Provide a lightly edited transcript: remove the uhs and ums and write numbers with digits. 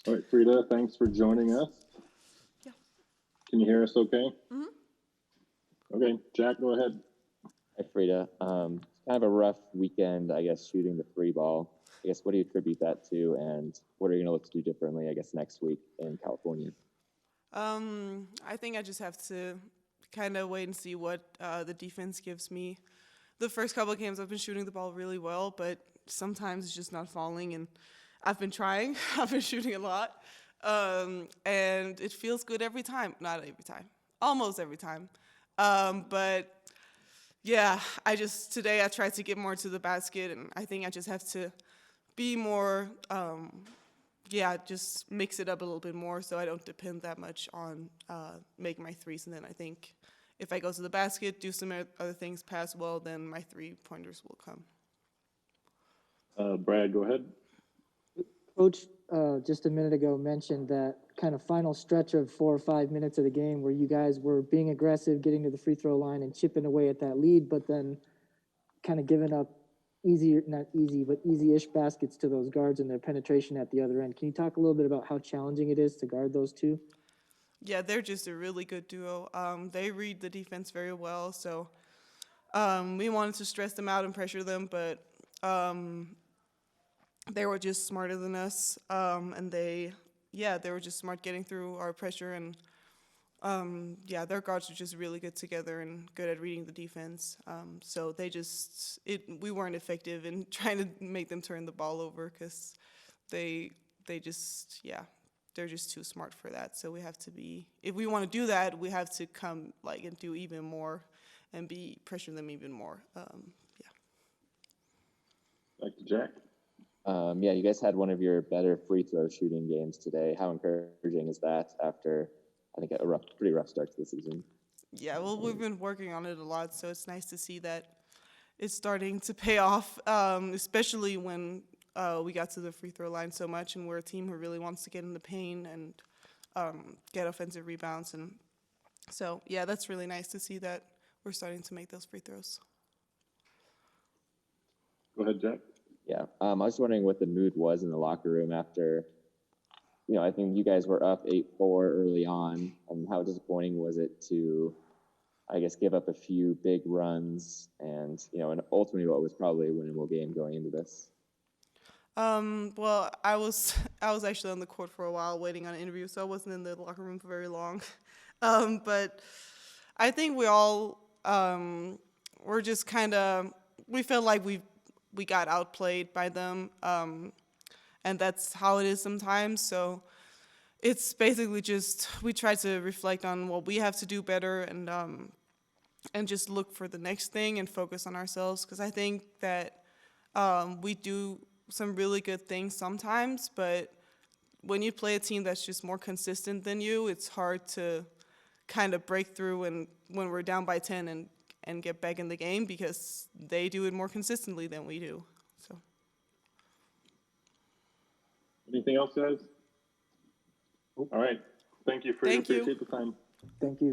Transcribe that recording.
All right, Frida, thanks for joining us. Yeah. Can you hear us okay? Mm-hmm. Okay, Jack, go ahead. Hi, Frida. Kind of a rough weekend, I guess, shooting the free ball. I guess, what do you attribute that to, and what are you going to look to do differently, I guess, next week in California? I think I just have to kind of wait and see what the defense gives me. The first couple of games, I've been shooting the ball really well, but sometimes it's just not falling, and I've been trying. I've been shooting a lot, and it feels good every time. Not every time, almost every time. But yeah, today I tried to get more to the basket, and I think I just have to be more, just mix it up a little bit more so I don't depend that much on making my threes. And then I think if I go to the basket, do some other things, pass well, then my 3-pointers will come. Brad, go ahead. Coach, just a minute ago, mentioned that kind of final stretch of 4 or 5 minutes of the game where you guys were being aggressive, getting to the free throw line and chipping away at that lead, but then kind of giving up not easy, but easy-ish baskets to those guards and their penetration at the other end. Can you talk a little bit about how challenging it is to guard those two? Yeah, they're just a really good duo. They read the defense very well, so we wanted to stress them out and pressure them, but they were just smarter than us, and they were just smart getting through our pressure, and their guards are just really good together and good at reading the defense. So we weren't effective in trying to make them turn the ball over because they're just too smart for that. So we have to be, if we want to do that, we have to come and do even more and pressure them even more. Back to Jack. You guys had one of your better free throw shooting games today. How encouraging is that after, I think, a pretty rough start to the season? Yeah, well, we've been working on it a lot, so it's nice to see that it's starting to pay off, especially when we got to the free throw line so much, and we're a team who really wants to get in the paint and get offensive rebounds. And so, yeah, that's really nice to see that we're starting to make those free throws. Go ahead, Jack. Yeah, I was wondering what the mood was in the locker room after, I think you guys were up 8-4 early on, and how disappointing was it to, I guess, give up a few big runs and, and ultimately what was probably a winnable game going into this? Well, I was actually on the court for a while waiting on an interview, so I wasn't in the locker room for very long. But I think we all were just we felt like we got outplayed by them, and that's how it is sometimes. So it's basically just we try to reflect on what we have to do better and just look for the next thing and focus on ourselves, because I think that we do some really good things sometimes, but when you play a team that's just more consistent than you, it's hard to kind of break through and when we're down by 10 and get back in the game because they do it more consistently than we do. So. Anything else, guys? All right. Thank you, Frida. Thank you. Appreciate the time. Thank you.